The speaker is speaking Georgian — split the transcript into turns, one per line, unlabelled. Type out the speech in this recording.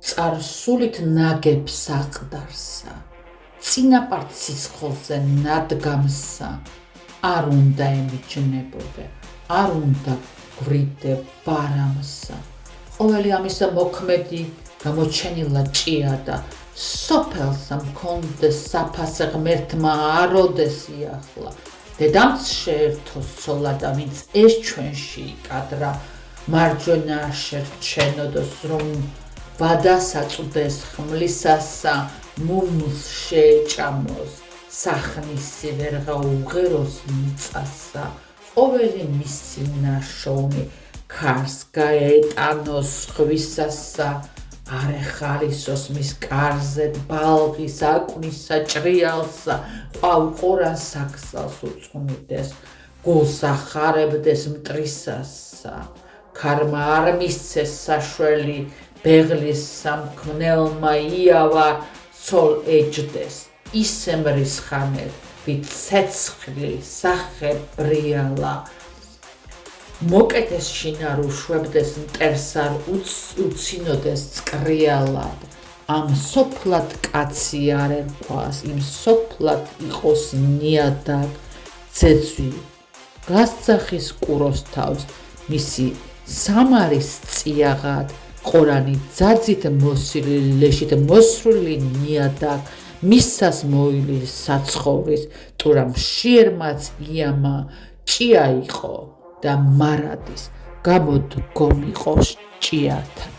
წარსულით ნაგებ საყდარსა, წინაპარ ციცხოვლზე ნადგამსა, არ უნდა ემიჯნებოდე, არ უნდა გვრიდე ბარამსა. ყოველი ამისა მოქმედი გამოჩენილა ჭია და სოფელსა მქონდეს საფასე ღმერთმა აროდეს იახლა. დედამც შეერთოს ცოლა და ვინც ეს ჩვენში იკადრა, მარჯვენა არ შერჩენოდოს, რომ ვადასაწვდეს ხმლისასა, მუმლს შეეჭამოს, სახნისი ვერღა უღეროს მიწასა. ყოველი მისი ნაშოვნი ქარს გაეტანოს ხვისასა, არ ეხარისოს მის კარზედ ბალღის აკვნისა ჭრიალსა, ყავყორან საგზალს უწყვნიდეს, გულს ახარებდეს მტრისასა. ქარმა არ მისცეს საშველი, ბეღლის სამქმნელმა იავა ცოლ ეჯდეს, ისე მრისხანერ, ვით ცეცხლი სახე ბრიალა. მოკედეს შინარ უშვებდეს მტერს არ უცინოდეს წკრიალად. ამ სოფლად კაცი არ ერქვას, იმ სოფლად იყოს ნიადაგ. ძეძვი გასძახის კუროს თავს, მისი სამარის წიაღად, ყორანი ძაძით მოსილი, ლეშით მოსრული ნიადაგ. მისას მოილის საცხოვრის, ტურა მშიერმაც იამა, ჭია იყო და მარადის გამოდგომიყოს ჭიათა.